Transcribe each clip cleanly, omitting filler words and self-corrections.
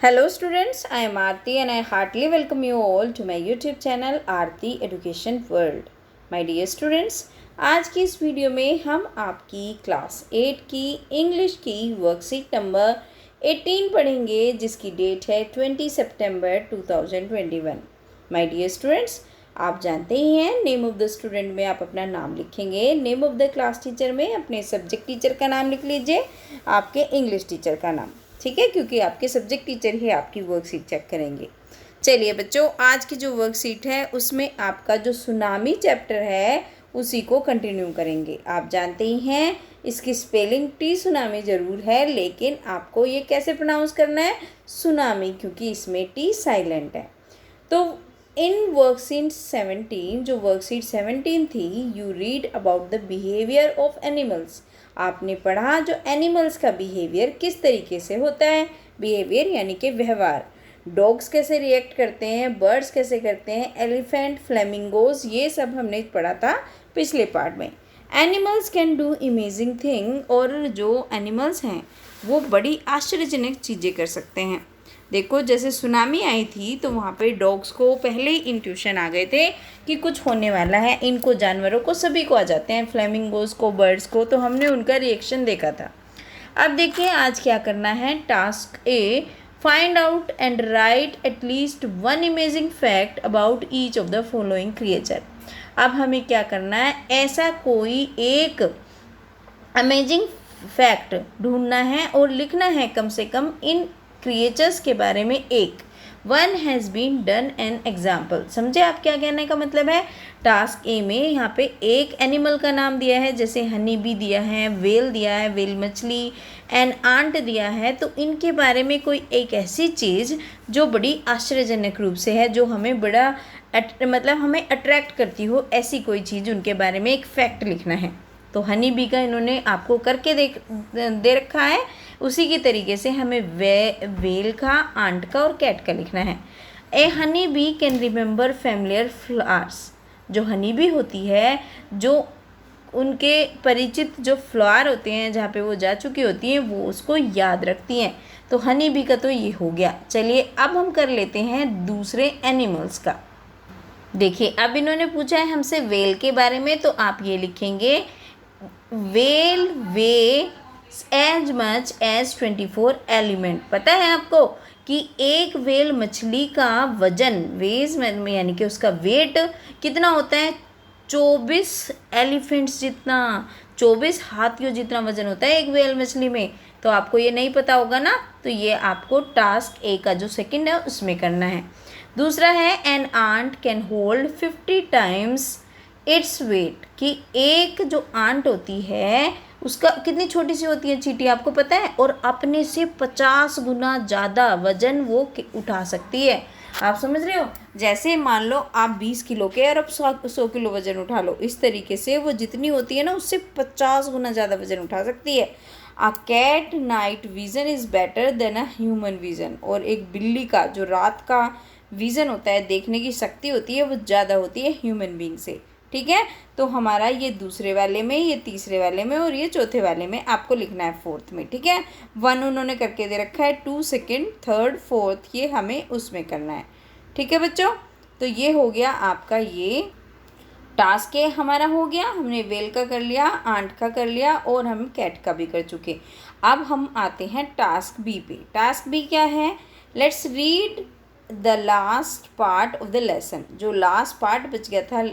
Hello students, I am Aarti and I heartily welcome you all to my YouTube channel Aarti Education World. My dear students, आज की इस video में हम आपकी class 8 की English की वर्कशीट नंबर 18 पढ़ेंगे जिसकी डेट है 20 सितंबर 2021. My dear students, आप जानते ही हैं नेम ऑफ द स्टूडेंट में आप अपना नाम लिखेंगे, name of the class teacher में अपने सब्जेक्ट टीचर का नाम लिख लीजिए, आपके इंग्लिश टीचर का नाम, ठीक है, क्योंकि आपके सब्जेक्ट टीचर ही आपकी वर्कशीट चेक करेंगे। चलिए बच्चों, आज की जो वर्कशीट है उसमें आपका जो सुनामी चैप्टर है उसी को कंटिन्यू करेंगे। आप जानते ही हैं इसकी स्पेलिंग टी सुनामी ज़रूर है, लेकिन आपको ये कैसे प्रोनाउंस करना है, सुनामी, क्योंकि इसमें टी साइलेंट है। तो इन वर्कशीट 17, जो वर्कशीट 17 थी, you read about the behaviour of animals. आपने पढ़ा जो एनिमल्स का बिहेवियर किस तरीके से होता है, बिहेवियर यानी कि व्यवहार, डॉग्स कैसे रिएक्ट करते हैं, बर्ड्स कैसे करते हैं, एलिफेंट, फ्लेमिंगोज, ये सब हमने पढ़ा था पिछले पार्ट में। Animals can do amazing thing, और जो एनिमल्स हैं वो बड़ी आश्चर्यजनक चीज़ें कर सकते हैं। देखो, जैसे सुनामी आई थी तो वहाँ पे डॉग्स को पहले ही इंट्यूशन आ गए थे कि कुछ होने वाला है, इनको, जानवरों को, सभी को आ जाते हैं, फ्लेमिंगोज को, बर्ड्स को, तो हमने उनका रिएक्शन देखा था। अब देखिए आज क्या करना है। Task A, find out and right at least one amazing fact about each of the following creature. अब हमें क्या करना है, ऐसा कोई एक अमेजिंग फैक्ट ढूंढना है और लिखना है कम से कम इन क्रिएचर्स के बारे में एक। One has been done an example. समझे आप क्या कहने का मतलब है। टास्क ए में यहाँ पे एक एनिमल का नाम दिया है, जैसे हनी बी दिया है, वेल दिया है, वेल मछली, एन आंट दिया है, तो इनके बारे में कोई एक ऐसी चीज़ जो बड़ी आश्चर्यजनक रूप से है, जो हमें बड़ा मतलब हमें अट्रैक्ट करती हो, ऐसी कोई चीज़ उनके बारे में एक फैक्ट लिखना है। तो हनी बी का इन्होंने आपको करके दे रखा है, उसी की तरीके से हमें वेल का, आंट का और कैट का लिखना है। A honey bee can remember familiar flowers. जो हनी बी होती है, जो उनके परिचित जो फ्लावर होते हैं जहाँ पे वो जा चुकी होती हैं, वो उसको याद रखती हैं। तो हनी बी का तो ये हो गया। चलिए अब हम कर लेते हैं दूसरे एनिमल्स का। देखिए, अब इन्होंने पूछा है हमसे वेल के बारे में, तो आप ये लिखेंगे, whale weigh as much as 24 elephant. पता है आपको कि एक वेल मछली का वजन, वेज में यानी कि उसका वेट कितना होता है, 24 एलिफेंट्स जितना, 24 हाथियों जितना वजन होता है एक वेल मछली में। तो आपको ये नहीं पता होगा ना, तो ये आपको टास्क ए का जो सेकंड है उसमें करना है। दूसरा है, an ant can hold 50 times its weight, कि एक जो आंट होती है उसका कितनी छोटी सी होती है चींटी, आपको पता है, और अपने से 50 गुना ज़्यादा वजन वो उठा सकती है। आप समझ रहे हो, जैसे मान लो आप 20 किलो के और अब 100 किलो वजन उठा लो, इस तरीके से वो जितनी होती है ना उससे 50 गुना ज़्यादा वजन उठा सकती है। A cat night vision is better than a human vision, और एक बिल्ली का जो रात का विज़न होता है, देखने की शक्ति होती है, वो ज़्यादा होती है ह्यूमन बीइंग से। ठीक है, तो हमारा ये दूसरे वाले में, ये तीसरे वाले में और ये चौथे वाले में आपको लिखना है फोर्थ में। ठीक है, 1 उन्होंने करके दे रखा है, 2 सेकेंड, 3, 4 ये हमें उसमें करना है। ठीक है बच्चों, तो ये हो गया आपका, ये टास्क ए हमारा हो गया, हमने वेल का कर लिया, आंट का कर लिया और हम कैट का भी कर चुके। अब हम आते हैं टास्क बी पे। टास्क बी क्या है, let's read the last part of the lesson. जो लास्ट पार्ट बच गया था,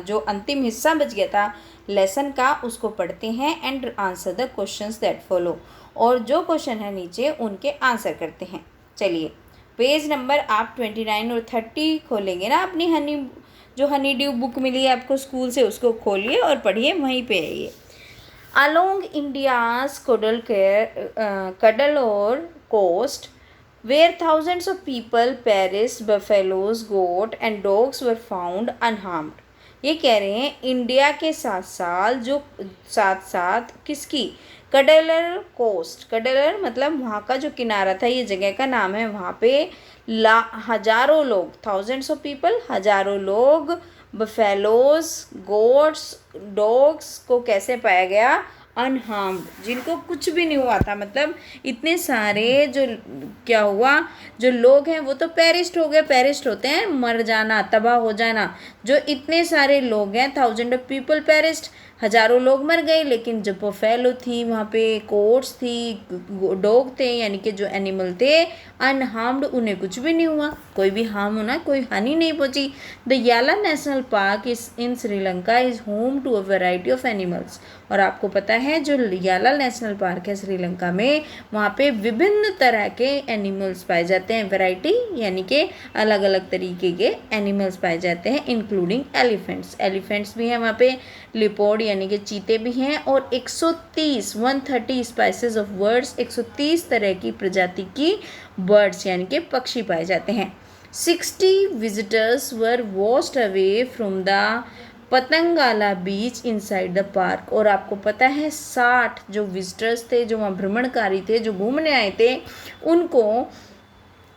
जो अंतिम हिस्सा बच गया था लेसन का, उसको पढ़ते हैं and answer the questions that follow, और जो क्वेश्चन है नीचे उनके आंसर करते हैं। चलिए, पेज नंबर आप 29 और 30 खोलेंगे ना, अपनी हनी ड्यू बुक मिली है आपको स्कूल से, उसको खोलिए और पढ़िए, वहीं पे है ये। अलोंग इंडियाज कडल और coast where thousands of people perished, buffaloes, goat and dogs were found unharmed। ये कह रहे हैं इंडिया के साथ साथ किसकी, कडलर कोस्ट, कडलर मतलब वहाँ का जो किनारा था, ये जगह का नाम है, वहाँ पे हजारों लोग, थाउजेंड्स ऑफ पीपल, हजारों लोग, बफेलोज, गोट्स, डॉग्स को कैसे पाया गया, अनहार्म्ड, जिनको कुछ भी नहीं हुआ था। मतलब इतने सारे जो क्या हुआ, जो लोग हैं वो तो पेरिस्ट हो गए, पेरिस्ट होते हैं मर जाना, तबाह हो जाना। जो इतने सारे लोग हैं, थाउजेंड ऑफ पीपल पेरिस्ट, हजारों लोग मर गए। लेकिन जो बफेलो थी, वहाँ पे कोट्स थी, डॉग थे, यानी कि जो एनिमल थे अनहार्म्ड, उन्हें कुछ भी नहीं हुआ, कोई भी हार्म होना, कोई हानि नहीं पहुंची। The Yala national park is in Sri Lanka is home to a variety of animals. और आपको पता है जो याला नेशनल पार्क है श्रीलंका में, वहाँ पे विभिन्न तरह के एनिमल्स पाए जाते हैं। वैरायटी यानी कि अलग अलग तरीके के एनिमल्स पाए जाते हैं, इंक्लूडिंग एलिफेंट्स, एलिफेंट्स भी हैं वहाँ पे, लिपोर्ड यानी कि चीते भी हैं, और 130 स्पाइसेस ऑफ बर्ड्स, 130 तरह की प्रजाति की बर्ड्स यानी कि पक्षी पाए जाते हैं। 60 visitors were washed away from the Patangala beach inside the park. और आपको पता है 60 जो विजिटर्स थे, जो वहाँ भ्रमणकारी थे, जो घूमने आए थे, उनको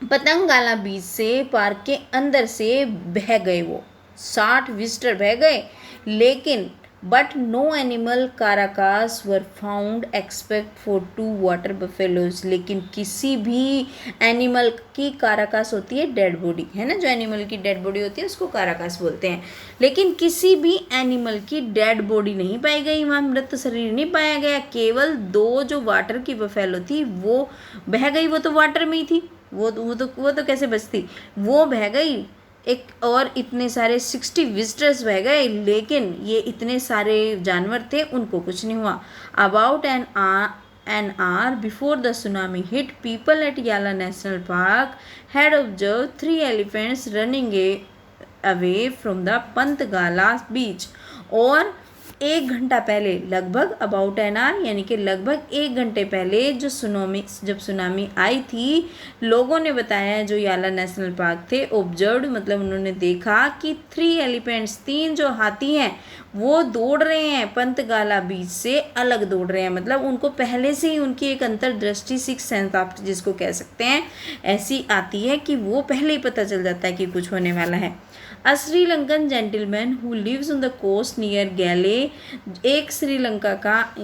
पतंगाला बीच से, पार्क के अंदर से बह गए। वो 60 विजिटर बह गए, लेकिन but no animal carcasses were found except for 2 water buffaloes. लेकिन किसी भी एनिमल की, काराकास होती है डेड बॉडी, है ना, जो एनिमल की डेड बॉडी होती है उसको काराकास बोलते हैं। लेकिन किसी भी एनिमल की डेड बॉडी नहीं पाई गई, वहाँ मृत शरीर नहीं पाया गया। केवल 2 जो वाटर की बफेलो थी वो बह गई, वो तो वाटर में ही थी, वो तो कैसे बचती, वो बह गई। एक और इतने सारे 60 विजिटर्स बह गए, लेकिन ये इतने सारे जानवर थे, उनको कुछ नहीं हुआ। About an hour before the tsunami hit, people at Yala National Park had observed 3 elephants running away from the Pantgala beach। और 1 घंटा पहले, लगभग अबाउट एन आवर यानी कि लगभग 1 घंटे पहले जब सुनामी आई थी, लोगों ने बताया, जो याला नेशनल पार्क थे, ऑब्जर्व्ड मतलब उन्होंने देखा कि 3 एलिफेंट्स, 3 जो हाथी हैं, वो दौड़ रहे हैं पंतगाला बीच से अलग दौड़ रहे हैं। मतलब उनको पहले से ही उनकी एक अंतर्दृष्टि, सिक्स सेंस आप जिसको कह सकते हैं, ऐसी आती है कि वो पहले ही पता चल जाता है कि कुछ होने वाला है। A Sri Lankan gentleman who lives on the coast near Galle, एक श्रीलंका का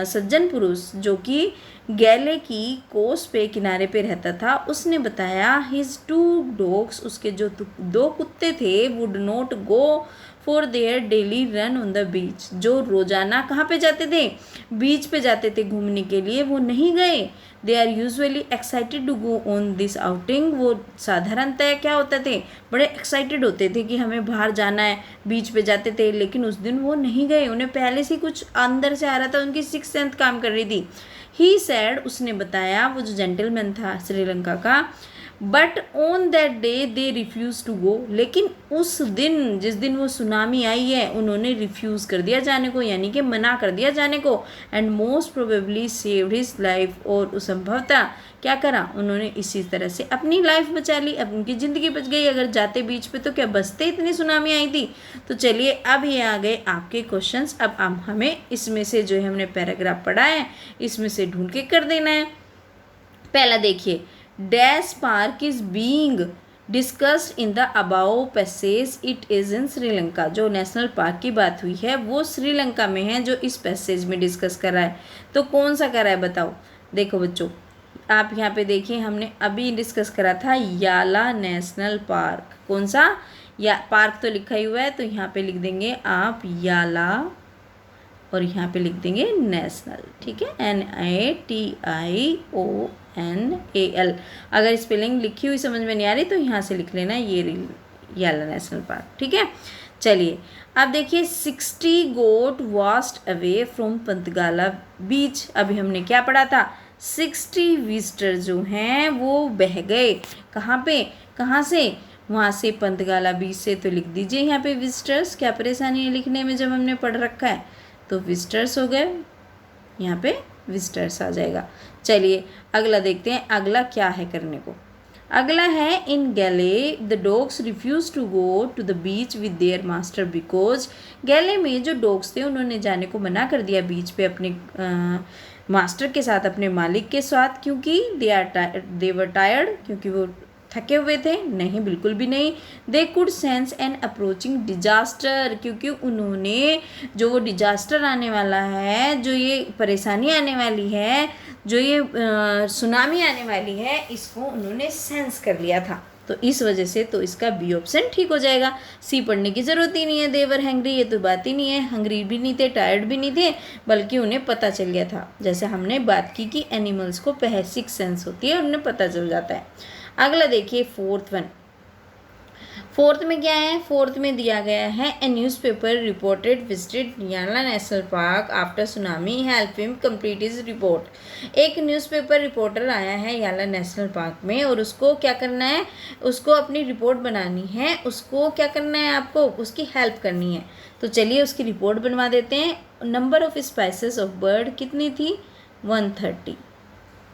सज्जन पुरुष जो कि गैले की कोस्ट पे, किनारे पे रहता था, उसने बताया हिज 2 डॉग्स, उसके जो 2 कुत्ते थे, would not go for their daily run on the beach. जो रोजाना कहाँ पे जाते थे, बीच पे जाते थे घूमने के लिए, वो नहीं गए। They are usually excited to go on this outing. वो साधारणतः क्या होते थे, बड़े एक्साइटेड होते थे कि हमें बाहर जाना है, बीच पे जाते थे। लेकिन उस दिन वो नहीं गए, उन्हें पहले से कुछ अंदर से आ रहा था, उनकी सिक्स सेंस काम कर रही थी। ही सैड, उसने बताया, वो जो जेंटलमैन था श्रीलंका का, but on that day they refuse to go. लेकिन उस दिन, जिस दिन वो सुनामी आई है, उन्होंने रिफ्यूज़ कर दिया जाने को, यानी कि मना कर दिया जाने को। And most probably saved his life, और संभवतः क्या करा उन्होंने, इसी तरह से अपनी लाइफ बचा ली, अब उनकी ज़िंदगी बच गई। अगर जाते बीच पे तो क्या बचते, इतनी सुनामी आई थी। तो चलिए अब ये आ गए आपके क्वेश्चंस। अब हमें इसमें से जो है हमने पैराग्राफ पढ़ा है, इसमें से ढूंढ के कर देना है। पहला देखिए, dash park is being discussed in the above passage, it is in Sri Lanka. जो नेशनल पार्क की बात हुई है वो श्रीलंका में है, जो इस पैसेज में डिस्कस कर रहा है। तो कौन सा कर रहा है बताओ। देखो बच्चों, आप यहाँ पे देखिए, हमने अभी डिस्कस करा था याला नेशनल पार्क। कौन सा, या पार्क तो लिखा ही हुआ है, तो यहाँ पे लिख देंगे आप याला, और यहाँ पे लिख देंगे नेशनल, ठीक है, NATIONAL। अगर स्पेलिंग लिखी हुई समझ में नहीं आ रही तो यहाँ से लिख लेना, ये याला नेशनल पार्क, ठीक है। चलिए अब देखिए, 60 गोट वॉश्ड अवे फ्रॉम पंतगाला बीच। अभी हमने क्या पढ़ा था, 60 विजिटर जो हैं वो बह गए। कहाँ पे, कहाँ से, वहाँ से पंतगाला बीच से। तो लिख दीजिए यहाँ पे विजिटर्स, क्या परेशानी है लिखने में जब हमने पढ़ रखा है। तो विजिटर्स हो गए, यहाँ पे विजिटर्स आ जाएगा। चलिए अगला देखते हैं, अगला क्या है करने को। अगला है, in Galle the dogs refuse to go to the beach with their master because. Galle में जो डॉग्स थे उन्होंने जाने को मना कर दिया बीच पे अपने मास्टर के साथ, अपने मालिक के साथ, क्योंकि दे वर टायर्ड, क्योंकि वो थके हुए थे? नहीं, बिल्कुल भी नहीं। They could sense an approaching disaster, क्योंकि उन्होंने जो वो डिजास्टर आने वाला है, जो ये परेशानी आने वाली है, जो ये सुनामी आने वाली है, इसको उन्होंने सेंस कर लिया था। तो इस वजह से तो इसका बी ऑप्शन ठीक हो जाएगा। सी पढ़ने की ज़रूरत ही नहीं है। देवर हैंग्री, ये तो बात ही नहीं है। हंग्री भी नहीं थे, टायर्ड भी नहीं थे, बल्कि उन्हें पता चल गया था, जैसे हमने बात की कि एनिमल्स को सिक्स सेंस होती है और उन्हें पता चल जाता है। अगला देखिए फोर्थ वन। फोर्थ में क्या है? फोर्थ में दिया गया है ए न्यूज़पेपर रिपोर्टेड विजिटेड याला national park after tsunami help him complete his report. एक न्यूज़पेपर रिपोर्टर आया है याला नेशनल पार्क में और उसको क्या करना है? उसको अपनी रिपोर्ट बनानी है। उसको क्या करना है? आपको उसकी हेल्प करनी है। तो चलिए उसकी रिपोर्ट बनवा देते हैं। Number of species of bird कितनी थी? 130,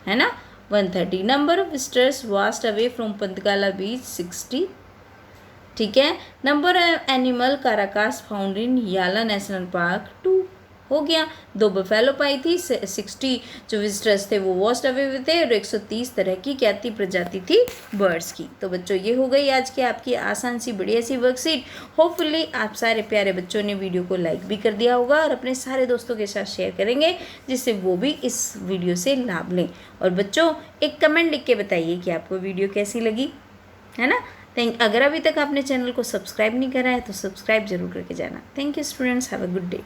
है ना? 130। Number of visitors washed away from Patanangala beach 60, ठीक है। Number of animal carcasses found in Yala national park 2 हो गया। 2 बफेलो पाई थी, 60 जो विजिटर्स थे वो वॉस्ट अवे हुए थे और 130 तरह की क्या थी? प्रजाति थी बर्ड्स की। तो बच्चों ये हो गई आज की आपकी आसान सी बढ़िया सी वर्कशीट। होपफुली आप सारे प्यारे बच्चों ने वीडियो को लाइक भी कर दिया होगा और अपने सारे दोस्तों के साथ शेयर करेंगे, जिससे वो भी इस वीडियो से लाभ लें। और बच्चों एक कमेंट लिख के बताइए कि आपको वीडियो कैसी लगी, है ना? अगर अभी तक आपने चैनल को सब्सक्राइब नहीं करा है तो सब्सक्राइब जरूर करके जाना। Thank you students, have a good day.